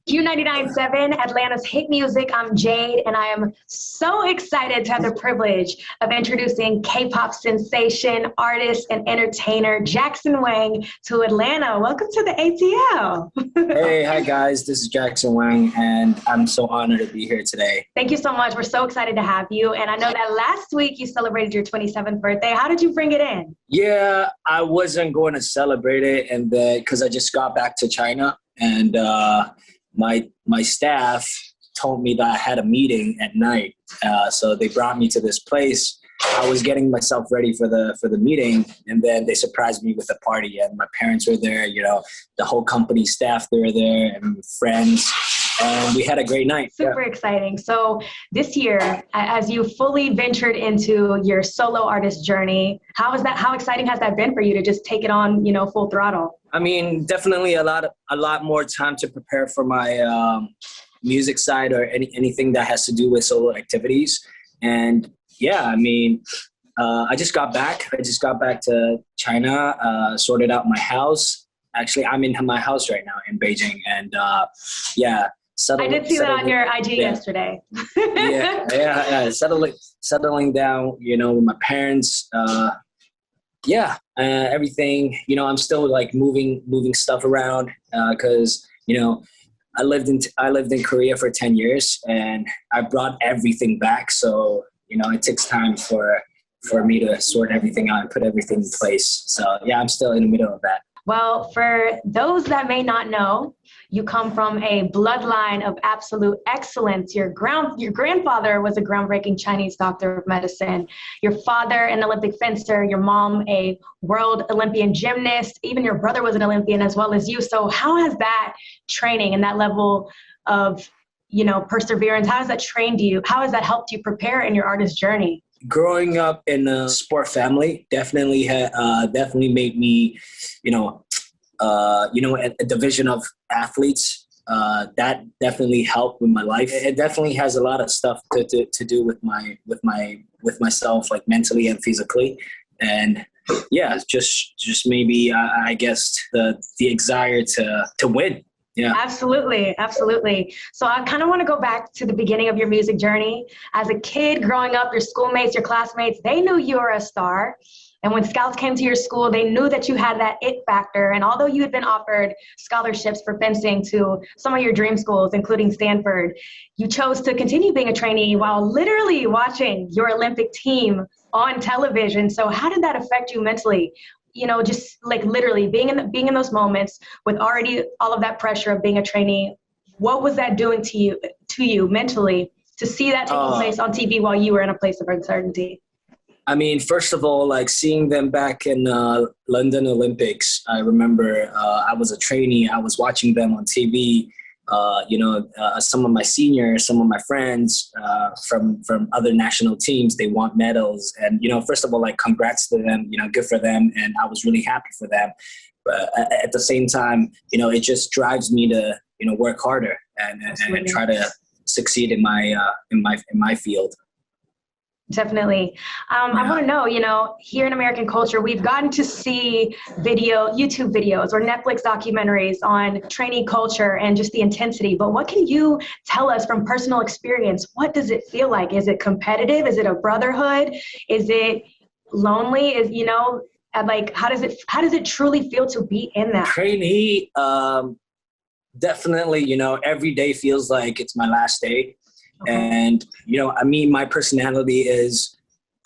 Q99.7, Atlanta's hit music. I'm Jade, and I am so excited to have the privilege of introducing K-pop sensation, artist, and entertainer Jackson Wang to Atlanta. Welcome to the ATL. Hey, hi guys, this is Jackson Wang, and I'm so honored to be here today. Thank you so much. We're so excited to have you. And I know that last week you celebrated your 27th birthday. How did you bring it in? Yeah, I wasn't going to celebrate it, and because I just got back to China, and my staff told me that I had a meeting at night, so they brought me to this place. I was getting myself ready for the meeting, and then they surprised me with a party, and my parents were there, you know, the whole company staff, they were there, and friends, and we had a great night. Super exciting. So this year, as you fully ventured into your solo artist journey, how exciting has that been for you to just take it on, you know, full throttle? I mean, definitely a lot more time to prepare for my music side or anything that has to do with solo activities. And yeah, I mean, I just got back. I just got back to China, sorted out my house. Actually, I'm in my house right now in Beijing, and yeah. I did see that on your IG yesterday. yeah. Settling down, you know, with my parents. Everything. You know, I'm still like moving stuff around because you know I lived in Korea for 10 years, and I brought everything back. So you know, it takes time for me to sort everything out and put everything in place. So yeah, I'm still in the middle of that. Well, for those that may not know, you come from a bloodline of absolute excellence. Your grandfather was a groundbreaking Chinese doctor of medicine. Your father, an Olympic fencer. Your mom, a world Olympian gymnast. Even your brother was an Olympian as well as you. So how has that training and that level of, you know, perseverance, how has that trained you? How has that helped you prepare in your artist journey? Growing up in a sport family definitely made me, a division of athletes. That definitely helped with my life. It definitely has a lot of stuff to do with myself, like mentally and physically. And yeah, just maybe I guess the desire to win. Yeah. Absolutely. So I kind of want to go back to the beginning of your music journey. As a kid growing up, your schoolmates, your classmates, they knew you were a star. And when scouts came to your school, they knew that you had that it factor. And although you had been offered scholarships for fencing to some of your dream schools, including Stanford, you chose to continue being a trainee while literally watching your Olympic team on television. So how did that affect you mentally? You know, just like literally being in those moments with already all of that pressure of being a trainee, what was that doing to you mentally to see that taking place on TV while you were in a place of uncertainty? I mean, first of all, like seeing them back in London Olympics, I remember I was a trainee. I was watching them on TV. Some of my seniors, some of my friends from other national teams, they won medals. And, you know, first of all, like, congrats to them, you know, good for them. And I was really happy for them. But at the same time, you know, it just drives me to, you know, work harder and try to succeed in my field. Definitely. I want to know, you know, here in American culture, we've gotten to see YouTube videos or Netflix documentaries on trainee culture and just the intensity. But what can you tell us from personal experience? What does it feel like? Is it competitive? Is it a brotherhood? Is it lonely? How does it truly feel to be in that? Trainee, definitely, you know, every day feels like it's my last day. Okay. And, you know, I mean, my personality is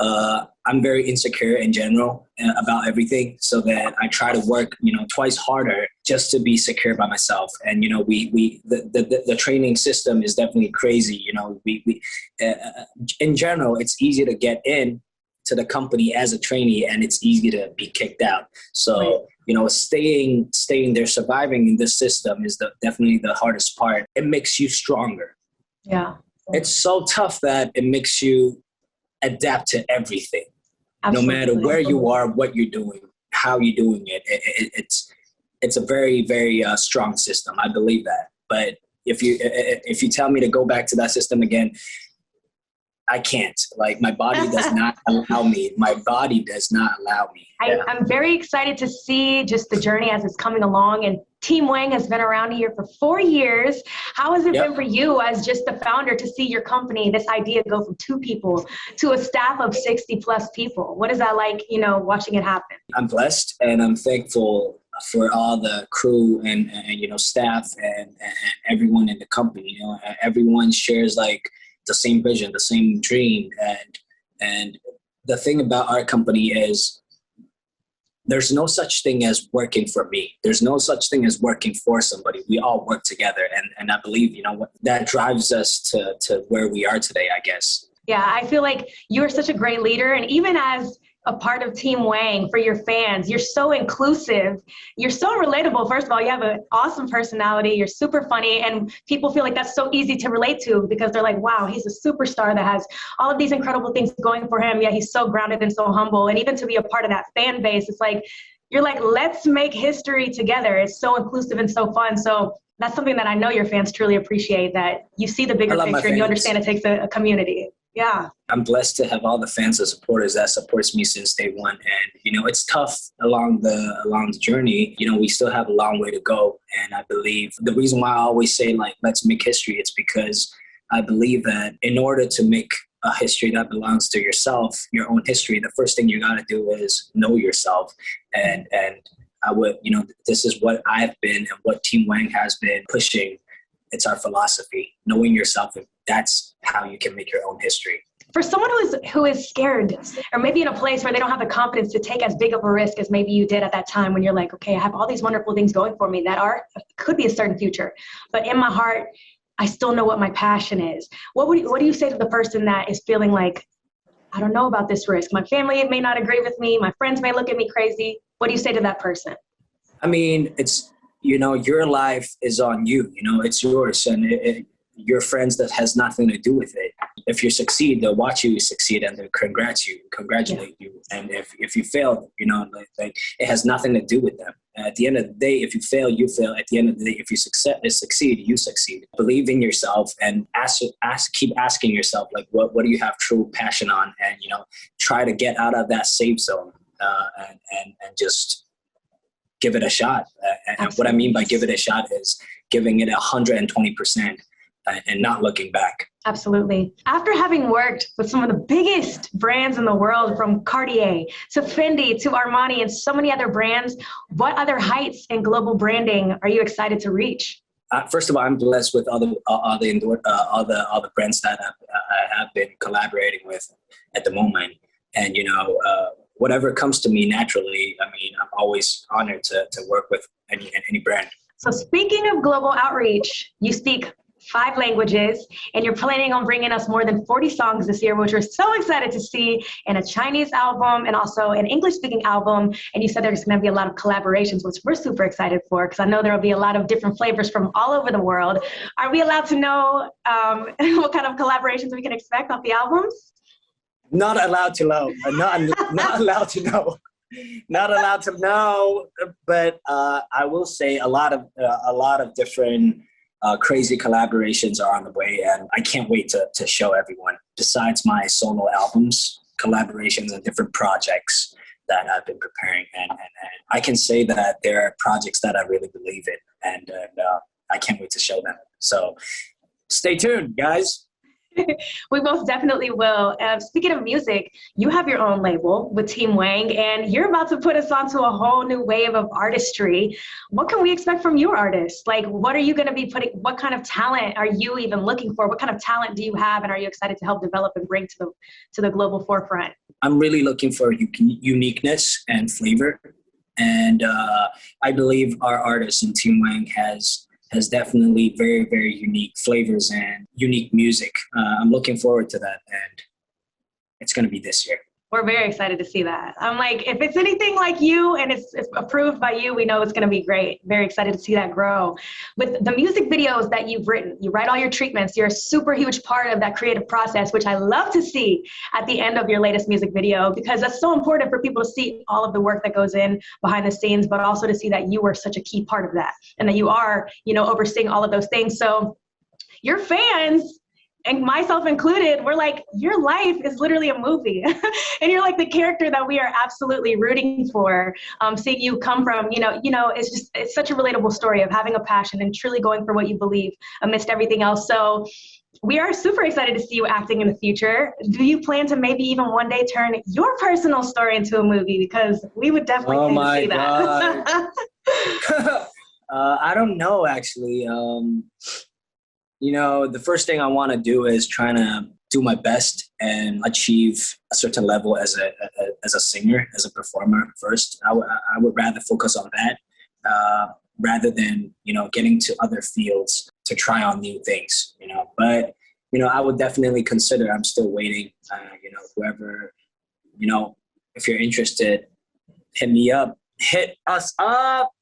I'm very insecure in general about everything, so that I try to work, you know, twice harder just to be secure by myself. And, you know, the training system is definitely crazy. You know, in general, it's easy to get in to the company as a trainee, and it's easy to be kicked out. So, right. You know, staying there, surviving in this system is definitely the hardest part. It makes you stronger. Yeah. It's so tough that it makes you adapt to everything. Absolutely. No matter where you are, what you're doing, how you're doing it. It's a very, very strong system. I believe that. But if you tell me to go back to that system again, I can't. Like, my body does not allow me. My body does not allow me. Yeah. I'm very excited to see just the journey as it's coming along. And Team Wang has been around here for 4 years. How has it been for you as just the founder to see your company, this idea go from 2 people to a staff of 60 plus people? What is that like, you know, watching it happen? I'm blessed and I'm thankful for all the crew and you know, staff and everyone in the company. You know, everyone shares like the same vision, the same dream. And the thing about our company is there's no such thing as working for me. There's no such thing as working for somebody. We all work together. And I believe, you know, that drives us to where we are today, I guess. Yeah, I feel like you're such a great leader. And even as a part of Team Wang for your fans, you're so inclusive. You're so relatable. First of all, you have an awesome personality. You're super funny. And people feel like that's so easy to relate to because they're like, wow, he's a superstar that has all of these incredible things going for him. Yeah, he's so grounded and so humble. And even to be a part of that fan base, it's like, you're like, let's make history together. It's so inclusive and so fun. So that's something that I know your fans truly appreciate, that you see the bigger picture and you understand it takes a community. Yeah. I'm blessed to have all the fans and supporters that supports me since day one. And, you know, it's tough along the journey. You know, we still have a long way to go. And I believe the reason why I always say, like, let's make history, it's because I believe that in order to make a history that belongs to yourself, your own history, the first thing you got to do is know yourself. And I would, you know, this is what I've been and what Team Wang has been pushing. It's our philosophy, knowing yourself. And that's how you can make your own history. For someone who is scared, or maybe in a place where they don't have the confidence to take as big of a risk as maybe you did at that time, when you're like, okay, I have all these wonderful things going for me that could be a certain future, but in my heart, I still know what my passion is. What do you say to the person that is feeling like, I don't know about this risk. My family may not agree with me. My friends may look at me crazy. What do you say to that person? I mean, it's, you know, your life is on you, you know, it's yours, and your friends, that has nothing to do with it. If you succeed, they'll watch you succeed and they'll congratulate you. And if you fail, you know, like it has nothing to do with them. At the end of the day, if you fail, you fail. At the end of the day, if you succeed, you succeed. Believe in yourself and keep asking yourself, like, what do you have true passion on? And, you know, try to get out of that safe zone and just give it a shot. And what I mean by give it a shot is giving it 120%. And not looking back. Absolutely. After having worked with some of the biggest brands in the world, from Cartier to Fendi to Armani and so many other brands, what other heights in global branding are you excited to reach? First of all, I'm blessed with all the brands that I have been collaborating with at the moment. And, you know, whatever comes to me naturally, I mean, I'm always honored to work with any brand. So speaking of global outreach, you speak 5 languages, and you're planning on bringing us more than 40 songs this year, which we're so excited to see, and a Chinese album and also an English-speaking album. And you said there's going to be a lot of collaborations, which we're super excited for, because I know there will be a lot of different flavors from all over the world. Are we allowed to know what kind of collaborations we can expect off the albums? Not allowed to know. Not allowed to know. Not allowed to know. But I will say a lot of different crazy collaborations are on the way, and I can't wait to show everyone. Besides my solo albums, collaborations and different projects that I've been preparing, and I can say that there are projects that I really believe in, and I can't wait to show them. So stay tuned, guys. We most definitely will. Speaking of music, you have your own label with Team Wang, and you're about to put us onto a whole new wave of artistry. What can we expect from your artists? Like, what are you going to be putting, what kind of talent are you even looking for? What kind of talent do you have, and are you excited to help develop and bring to the global forefront? I'm really looking for uniqueness and flavor. And I believe our artist in Team Wang has definitely very, very unique flavors and unique music. I'm looking forward to that, and it's going to be this year. We're very excited to see that. I'm like, if it's anything like you and it's approved by you, we know it's going to be great. Very excited to see that grow. With the music videos that you've written, you write all your treatments. You're a super huge part of that creative process, which I love to see at the end of your latest music video, because that's so important for people to see all of the work that goes in behind the scenes, but also to see that you were such a key part of that and that you are, overseeing all of those things. So your fans, and myself included, we're like, your life is literally a movie. And you're like the character that we are absolutely rooting for. Seeing you come from, it's such a relatable story of having a passion and truly going for what you believe amidst everything else. So we are super excited to see you acting in the future. Do you plan to maybe even one day turn your personal story into a movie? Because we would definitely pay to see that. I don't know, actually. The first thing I want to do is trying to do my best and achieve a certain level as a singer, as a performer first. I would rather focus on that rather than, getting to other fields to try on new things, But, I would definitely consider, I'm still waiting, whoever, if you're interested, hit me up, hit us up.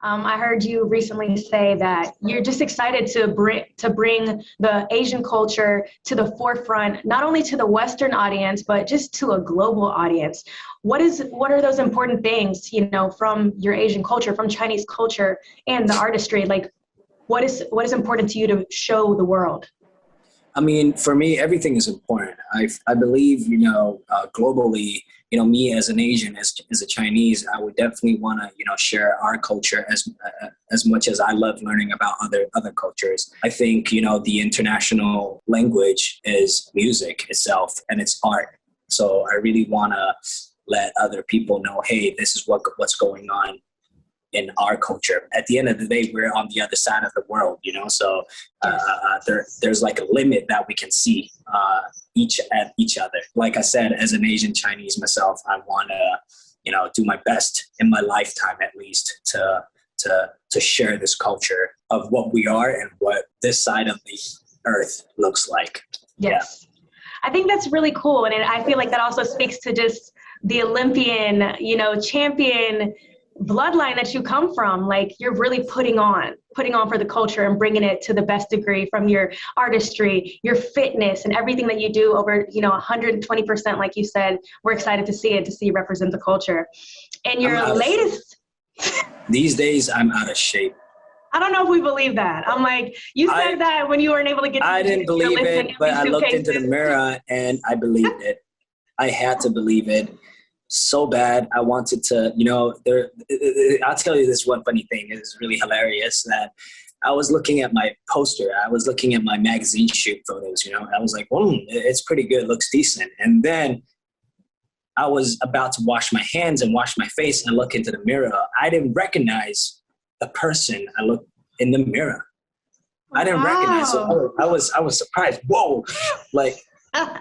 I heard you recently say that you're just excited to bring the Asian culture to the forefront, not only to the Western audience, but just to a global audience. What are those important things, from your Asian culture, from Chinese culture and the artistry? Like, what is important to you to show the world? I mean, for me, everything is important. I believe, globally, me as an Asian, as a Chinese, I would definitely want to, share our culture as much as I love learning about other cultures. I think, the international language is music itself and it's art. So I really want to let other people know, hey, this is what's going on in our culture. At the end of the day, we're on the other side of the world, so there's like a limit that we can see each at each other. Like I said, as an Asian Chinese myself, I want to, do my best in my lifetime, at least, to share this culture of what we are and what this side of the earth looks like. Yes. Yeah. I think that's really cool. And I feel like that also speaks to just the Olympian, champion bloodline that you come from. Like, you're really putting on for the culture and bringing it to the best degree, from your artistry, your fitness, and everything that you do over, 120%, like you said. We're excited to see you represent the culture. And your latest... These days, I'm out of shape. I don't know if we believe that. I'm like, you said that when you weren't able to get to I didn't believe it, but I looked into the mirror and I believed it. I had to believe it so bad. I wanted to, I'll tell you this one funny thing. It's really hilarious that I was looking at my poster. I was looking at my magazine shoot photos, I was like, it's pretty good. Looks decent. And then I was about to wash my hands and wash my face and look into the mirror. I didn't recognize the person I looked in the mirror. I didn't recognize. So I was surprised. Whoa, like,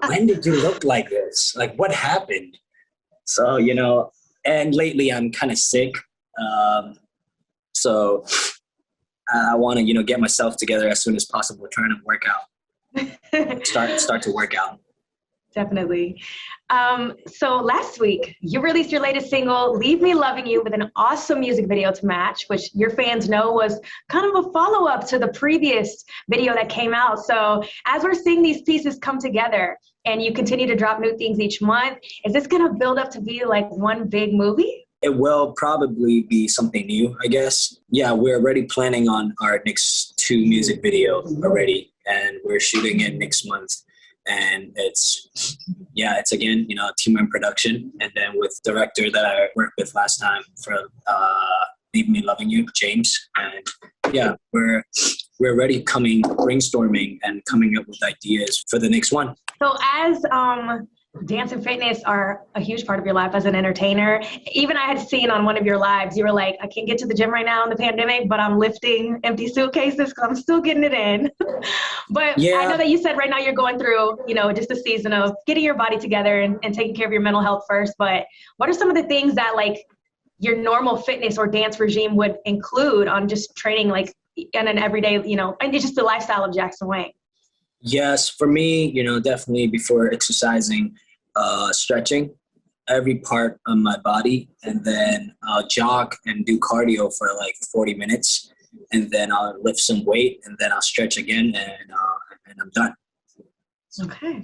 when did you look like this? Like, what happened? So, and lately I'm kind of sick. So I want to, get myself together as soon as possible, trying to work out, start to work out. Definitely. So last week, you released your latest single, Leave Me Loving You, with an awesome music video to match, which your fans know was kind of a follow-up to the previous video that came out. So as we're seeing these pieces come together and you continue to drop new things each month, is this going to build up to be like one big movie? It will probably be something new, I guess. Yeah, we're already planning on our next 2 music videos already, and we're shooting it next month. And it's again, team and production, and then with director that I worked with last time for Leave Me Loving You, James. And yeah, we're already brainstorming and coming up with ideas for the next one. So as dance and fitness are a huge part of your life as an entertainer. Even I had seen on one of your lives, you were like, I can't get to the gym right now in the pandemic, but I'm lifting empty suitcases because I'm still getting it in. But yeah. I know that you said right now you're going through, just a season of getting your body together and taking care of your mental health first. But what are some of the things that like your normal fitness or dance regime would include on just training like in an everyday, and just the lifestyle of Jackson Wang? Yes, for me, definitely before exercising, stretching every part of my body, and then I'll jog and do cardio for like 40 minutes, and then I'll lift some weight, and then I'll stretch again, and I'm done. Okay.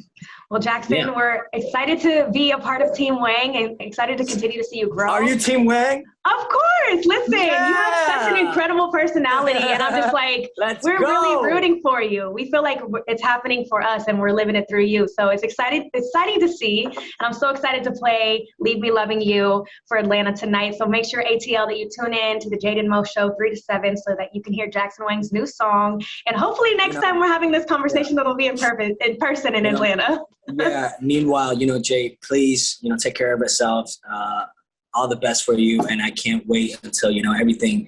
Well, Jackson, Yeah. we're excited to be a part of Team Wang and excited to continue to see you grow. Are you Team Wang? Of course. Listen, you have such an incredible personality. And I'm just like, we're really rooting for you. We feel like it's happening for us and we're living it through you. So it's exciting to see. And I'm so excited to play Leave Me Loving You for Atlanta tonight. So make sure, ATL, that you tune in to the Jade and Mo show 3 to 7 so that you can hear Jackson Wang's new song. And hopefully next time we're having this conversation, that'll be in person in Atlanta. Yeah. Meanwhile, Jade, please, take care of yourself. All the best for you, and I can't wait until everything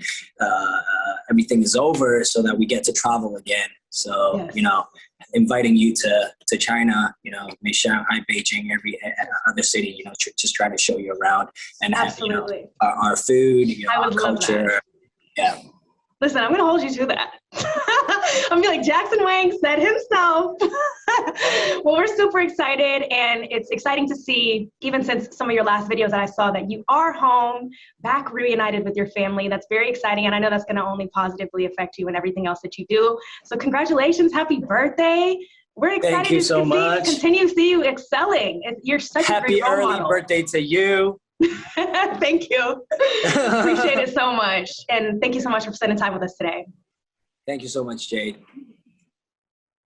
is over so that we get to travel again. So inviting you to China, maybe Shanghai, Beijing, every other city, just try to show you around and have our food, our culture. Yeah. Listen, I'm going to hold you to that. I'm going to be like, Jackson Wang said himself. Well, we're super excited, and it's exciting to see, even since some of your last videos that I saw, that you are home, back reunited with your family. That's very exciting, and I know that's going to only positively affect you and everything else that you do. So congratulations. Happy birthay. We're excited to continue to see you excelling. You're such a great role model. Happy early birthday to you. Thank you. Appreciate it so much. And thank you so much for spending time with us today. Thank you so much, Jade.